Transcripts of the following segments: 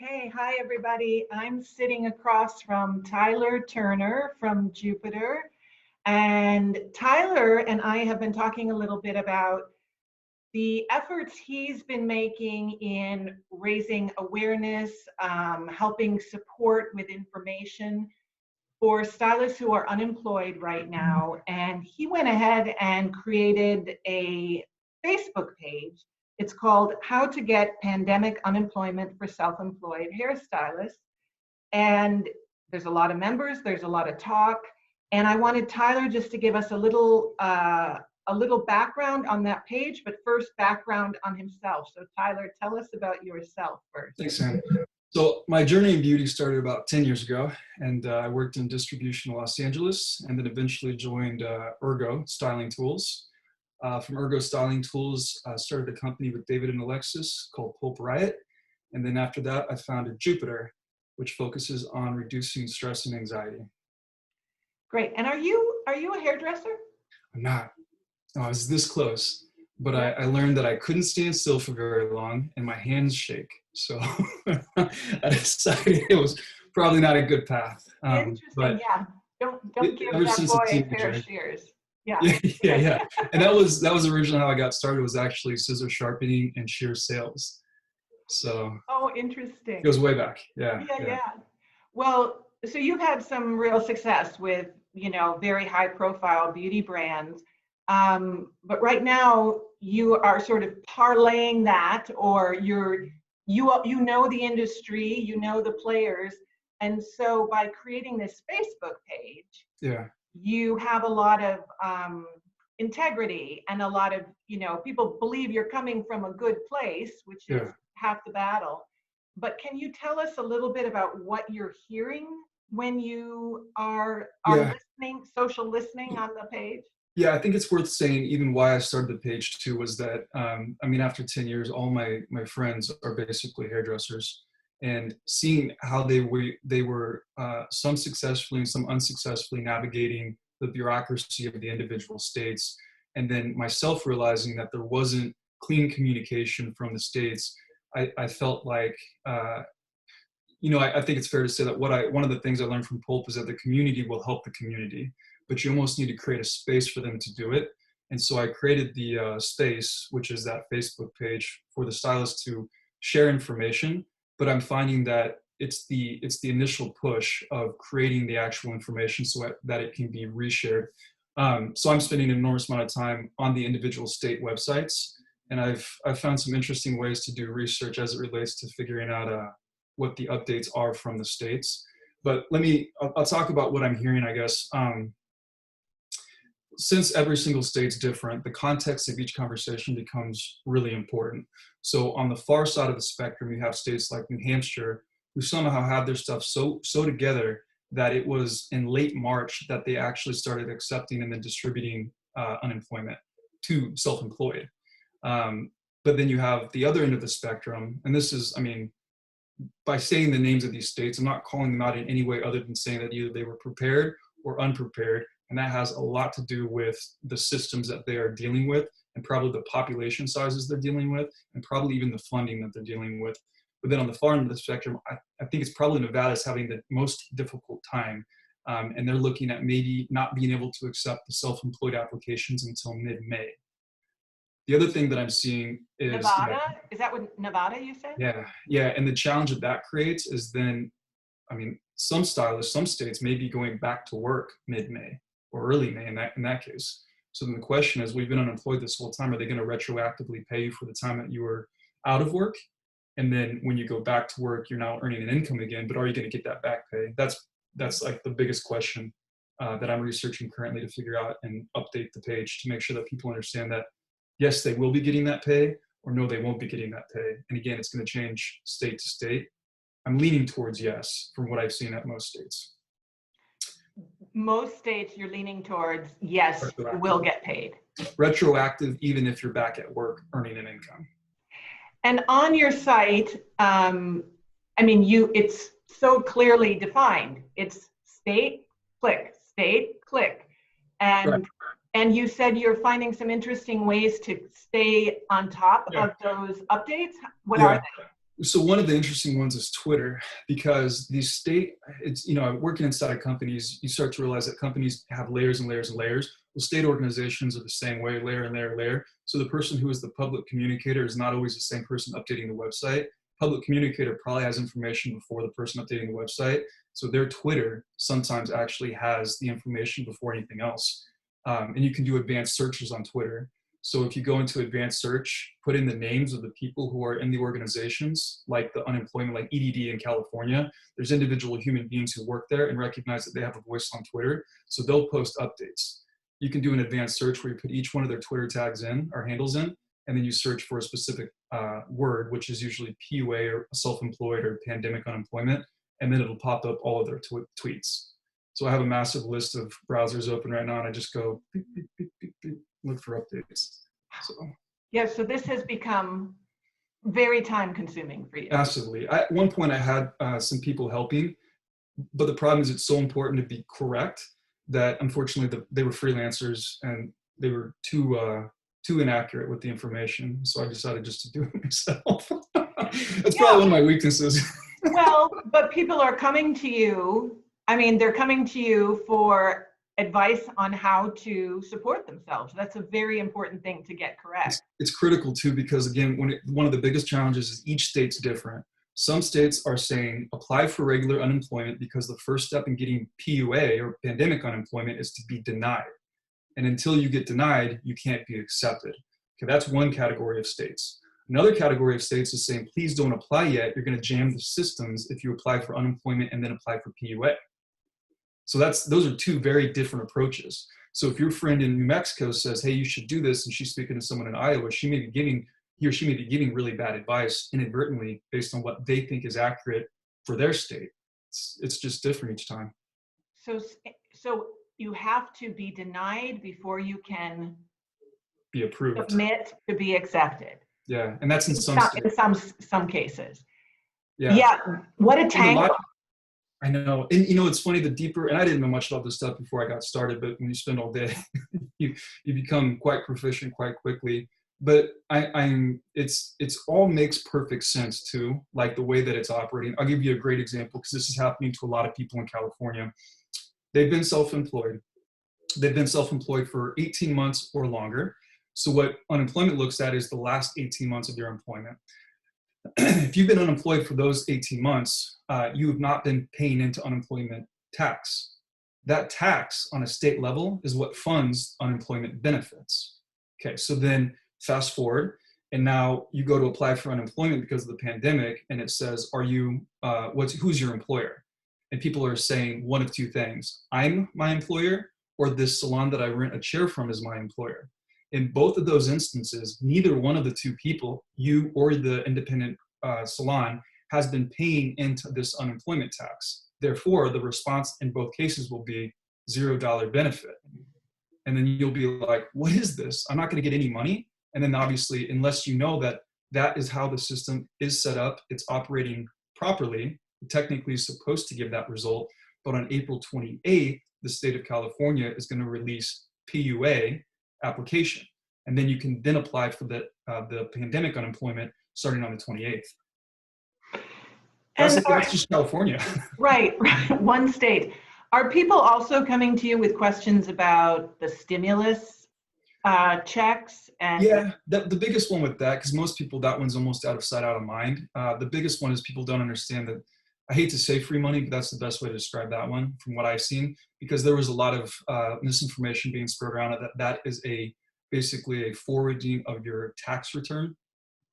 Okay, hi everybody. I'm sitting across from Tyler Turner from Jupiter. And Tyler and I have been talking a little bit about the efforts he's been making in raising awareness, helping support with information for stylists who are unemployed right now. And he went ahead and created a Facebook page. It's called How to Get Pandemic Unemployment for Self-Employed Hairstylists. And there's a lot of members, there's a lot of talk. And I wanted Tyler just to give us a little background on that page, but first background on himself. So Tyler, tell us about yourself first. Thanks, Sam. So my journey in beauty started about 10 years ago, and I worked in distribution in Los Angeles, and then eventually joined Ergo Styling Tools. From Ergo Styling Tools, I started a company with David and Alexis called Pulp Riot, and then after that, I founded Jupiter, which focuses on reducing stress and anxiety. Great. And are you a hairdresser? I'm not. No, I was this close, but I learned that I couldn't stand still for very long, and my hands shake. So I decided it was probably not a good path. Interesting. But Yeah. Don't give that boy a pair of shears. Yeah. Yeah. And that was originally how I got started. Was actually scissor sharpening and shear sales. So. Oh, interesting. It goes way back. Yeah. Well, so you've had some real success with very high profile beauty brands. But right now you are sort of parlaying that, or you know the industry, you know the players, and so by creating this Facebook page, you have a lot of integrity and a lot of people believe you're coming from a good place, which is half the battle. But can you tell us a little bit about what you're hearing when you are listening, social listening on the page? Yeah, I think it's worth saying even why I started the page too was that, after 10 years, all my friends are basically hairdressers, and seeing how they were some successfully and some unsuccessfully navigating the bureaucracy of the individual states, and then myself realizing that there wasn't clean communication from the states, I felt like, I think it's fair to say that one of the things I learned from Pulp is that the community will help the community, but you almost need to create a space for them to do it. And so I created the space, which is that Facebook page for the stylists to share information. But I'm finding that it's the initial push of creating the actual information so that it can be reshared. So I'm spending an enormous amount of time on the individual state websites, and I've found some interesting ways to do research as it relates to figuring out what the updates are from the states. But I'll talk about what I'm hearing, I guess. Since every single state's different, the context of each conversation becomes really important. So on the far side of the spectrum, you have states like New Hampshire, who somehow have their stuff so together that it was in late March that they actually started accepting and then distributing unemployment to self-employed. But then you have the other end of the spectrum, and this is, by saying the names of these states, I'm not calling them out in any way other than saying that either they were prepared or unprepared. And that has a lot to do with the systems that they are dealing with, and probably the population sizes they're dealing with, and probably even the funding that they're dealing with. But then on the far end of the spectrum, I think it's probably Nevada's having the most difficult time. And they're looking at maybe not being able to accept the self-employed applications until mid-May. The other thing that I'm seeing is Nevada. Is that what Nevada you said? Yeah. And the challenge that creates is then, some stylists, some states may be going back to work mid-May or early May in that case. So then the question is, we've been unemployed this whole time. Are they going to retroactively pay you for the time that you were out of work? And then when you go back to work, you're now earning an income again, but are you going to get that back pay? That's like the biggest question that I'm researching currently to figure out and update the page to make sure that people understand that, yes, they will be getting that pay, or no, they won't be getting that pay. And again, it's going to change state to state. I'm leaning towards yes, from what I've seen at most states. Most states you're leaning towards, yes, will get paid. Retroactive, even if you're back at work earning an income. And on your site, it's so clearly defined. It's state, click, and you said you're finding some interesting ways to stay on top of those updates. What are they? So one of the interesting ones is Twitter, because the state, it's, you know, working inside of companies, you start to realize that companies have layers and layers and layers. Well, state organizations are the same way, layer and layer and layer. So the person who is the public communicator is not always the same person updating the website. Public communicator probably has information before the person updating the website. So their Twitter sometimes actually has the information before anything else. And you can do advanced searches on Twitter. So if you go into advanced search, put in the names of the people who are in the organizations, like the unemployment, like EDD in California, there's individual human beings who work there and recognize that they have a voice on Twitter. So they'll post updates. You can do an advanced search where you put each one of their Twitter tags in, or handles in, and then you search for a specific word, which is usually PUA or self-employed or pandemic unemployment, and then it'll pop up all of their tweets. So I have a massive list of browsers open right now, and I just go beep, beep, beep, beep, beep, look for updates. So yeah, so this has become very time consuming for you. massively. At one point I had some people helping, but the problem is it's so important to be correct that unfortunately they were freelancers and they were too inaccurate with the information. So I decided just to do it myself. That's probably one of my weaknesses. Well, but people are coming to you. I mean, they're coming to you for advice on how to support themselves. That's a very important thing to get correct. It's critical too, because again, one of the biggest challenges is each state's different. Some states are saying apply for regular unemployment because the first step in getting PUA or pandemic unemployment is to be denied. And until you get denied, you can't be accepted. Okay, that's one category of states. Another category of states is saying, please don't apply yet. You're going to jam the systems if you apply for unemployment and then apply for PUA. So those are two very different approaches. So if your friend in New Mexico says, hey, you should do this, and she's speaking to someone in Iowa, he or she may be giving really bad advice inadvertently based on what they think is accurate for their state. It's just different each time. So you have to be denied before you can be approved, submit to be accepted. Yeah, and that's in some cases. Yeah. What a tangle. I know, and you know, it's funny, the deeper, and I didn't know much about this stuff before I got started, but when you spend all day, you become quite proficient quite quickly. But it's all makes perfect sense too, like the way that it's operating. I'll give you a great example because this is happening to a lot of people in California. They've been self-employed. They've been self-employed for 18 months or longer. So what unemployment looks at is the last 18 months of your employment. If you've been unemployed for those 18 months, you have not been paying into unemployment tax. That tax on a state level is what funds unemployment benefits. Okay, so then fast forward, and now you go to apply for unemployment because of the pandemic, and it says, who's your employer? And people are saying one of two things. I'm my employer, or this salon that I rent a chair from is my employer. In both of those instances, neither one of the two people, you or the independent salon, has been paying into this unemployment tax. Therefore, the response in both cases will be $0 benefit. And then you'll be like, what is this? I'm not going to get any money. And then obviously, unless you know that that is how the system is set up, it's operating properly, technically supposed to give that result. But on April 28th, the state of California is going to release PUA application, and then you can then apply for the pandemic unemployment starting on the 28th. That's just California. Right, one state. Are people also coming to you with questions about the stimulus checks? And yeah, the biggest one with that, because most people, that one's almost out of sight, out of mind. The biggest one is people don't understand that, I hate to say free money, but that's the best way to describe that one from what I've seen, because there was a lot of misinformation being spread around that is basically a forwarding of your tax return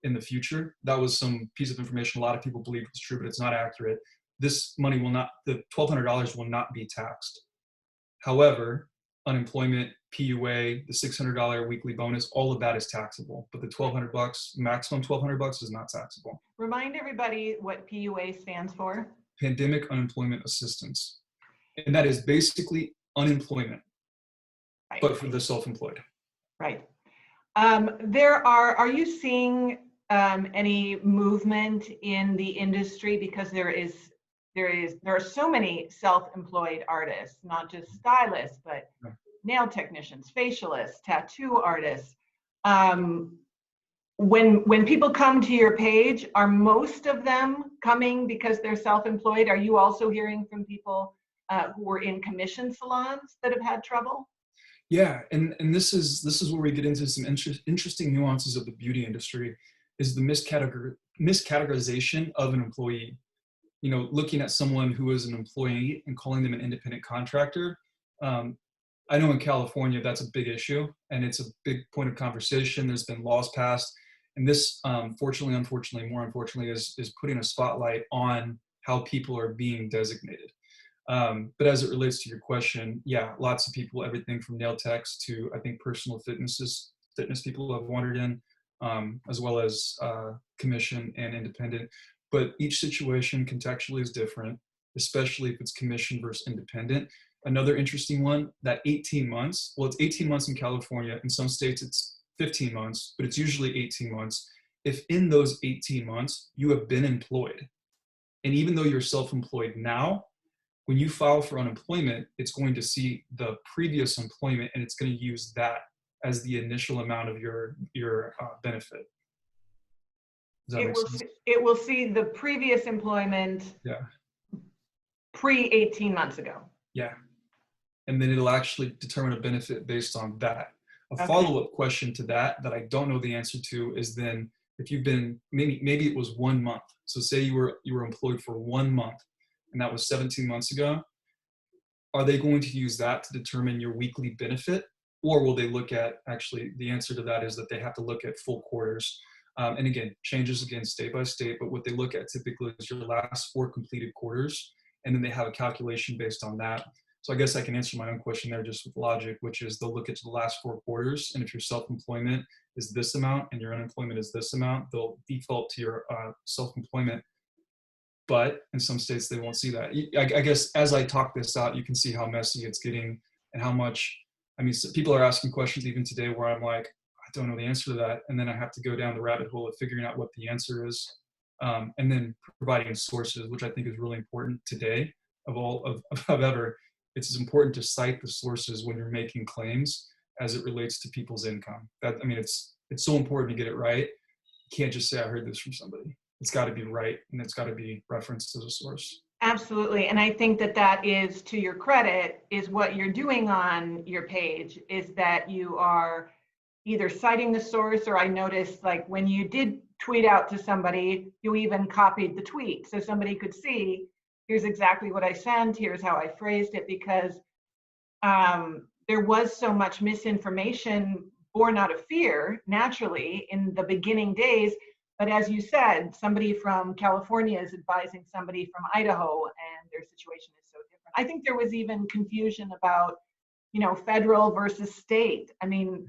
in the future. That was some piece of information a lot of people believe was true, but it's not accurate. This money will not, the $1,200 will not be taxed. However, unemployment, PUA, the $600 weekly bonus, all of that is taxable, but the $1,200, maximum $1,200 is not taxable. Remind everybody what PUA stands for. Pandemic Unemployment Assistance. And that is basically unemployment, right, but for the self-employed. Right. Are you seeing any movement in the industry, because there are so many self-employed artists, not just stylists, but nail technicians, facialists, tattoo artists. when people come to your page, are most of them coming because they're self-employed? Are you also hearing from people who were in commission salons that have had trouble? Yeah, and this is where we get into some interesting nuances of the beauty industry, is the miscategorization of an employee. You know, looking at someone who is an employee and calling them an independent contractor. I know in California that's a big issue, and it's a big point of conversation. There's been laws passed, and this, unfortunately, more unfortunately, is putting a spotlight on how people are being designated. But as it relates to your question, yeah, lots of people, everything from nail techs to, I think, personal fitness people have wandered in, as well as commission and independent. But each situation contextually is different, especially if it's commission versus independent. Another interesting one, that 18 months, well, it's 18 months in California. In some states, it's 15 months, but it's usually 18 months. If in those 18 months, you have been employed, and even though you're self-employed now, when you file for unemployment, it's going to see the previous employment, and it's going to use that as the initial amount of your benefit. Does that make sense? It will see the previous employment Yeah. pre 18 months ago. Yeah. And then it'll actually determine a benefit based on that. A Okay. follow-up question to that I don't know the answer to is then if you've been, maybe it was 1 month. So say you were employed for 1 month, and that was 17 months ago. Are they going to use that to determine your weekly benefit? Or will they look at, actually, the answer to that is that they have to look at full quarters. And again, changes again state by state, but what they look at typically is your last 4 completed quarters, and then they have a calculation based on that. So I guess I can answer my own question there just with logic, which is they'll look at the last 4 quarters, and if your self-employment is this amount and your unemployment is this amount, they'll default to your self-employment. But in some states, they won't see that. I guess as I talk this out, you can see how messy it's getting and how much, I mean, people are asking questions even today where I'm like, I don't know the answer to that. And then I have to go down the rabbit hole of figuring out what the answer is. And then providing sources, which I think is really important today of ever. It's as important to cite the sources when you're making claims as it relates to people's income. I mean, it's so important to get it right. You can't just say, I heard this from somebody. It's got to be right, and it's got to be referenced as a source. Absolutely. And I think that is, to your credit, is what you're doing on your page, is that you are either citing the source, or I noticed like when you did tweet out to somebody, you even copied the tweet so somebody could see, here's exactly what I sent, here's how I phrased it, because there was so much misinformation born out of fear, naturally, in the beginning days. But as you said, somebody from California is advising somebody from Idaho, and their situation is so different. I think there was even confusion about, federal versus state. I mean,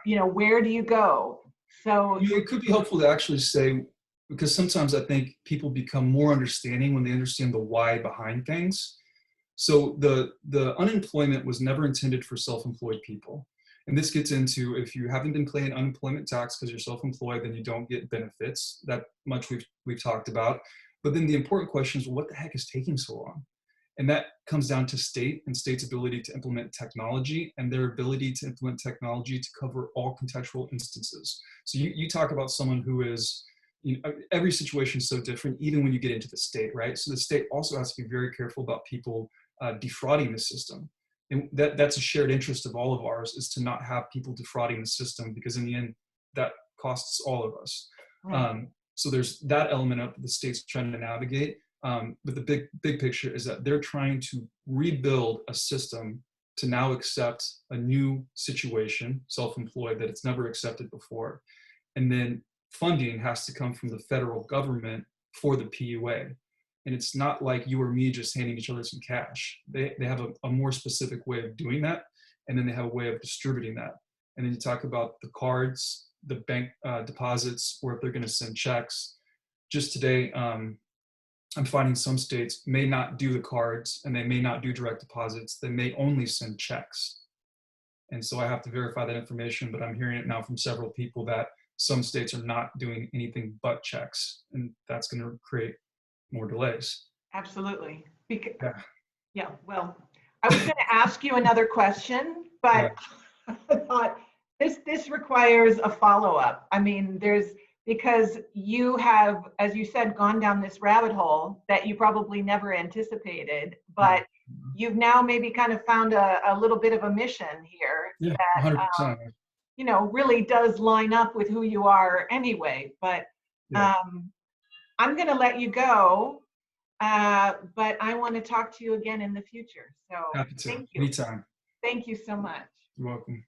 yeah. Where do you go? So it could be helpful to actually say, because sometimes I think people become more understanding when they understand the why behind things. So the unemployment was never intended for self-employed people. And this gets into, if you haven't been paying unemployment tax because you're self-employed, then you don't get benefits. That much we've talked about. But then the important question is, well, what the heck is taking so long? And that comes down to state and state's ability to implement technology and their ability to implement technology to cover all contextual instances. So you talk about someone who is, every situation is so different, even when you get into the state, right? So the state also has to be very careful about people defrauding the system. And that's a shared interest of all of ours, is to not have people defrauding the system, because in the end, that costs all of us. Right. So there's that element of the state's trying to navigate. But the big picture is that they're trying to rebuild a system to now accept a new situation, self-employed, that it's never accepted before. And then funding has to come from the federal government for the PUA. And it's not like you or me just handing each other some cash. They have a more specific way of doing that. And then they have a way of distributing that. And then you talk about the cards, the bank deposits, or if they're going to send checks. Just today, I'm finding some states may not do the cards, and they may not do direct deposits. They may only send checks. And so I have to verify that information, but I'm hearing it now from several people that some states are not doing anything but checks. And that's going to create more delays. Absolutely. Yeah, well, I was going to ask you another question, but I thought this requires a follow-up. I mean, because you have, as you said, gone down this rabbit hole that you probably never anticipated, but you've now maybe kind of found a little bit of a mission here Yeah, that 100%. really does line up with who you are anyway. But Yeah, I'm going to let you go, but I want to talk to you again in the future. So happy to. thank you. Anytime. Thank you so much. You're welcome.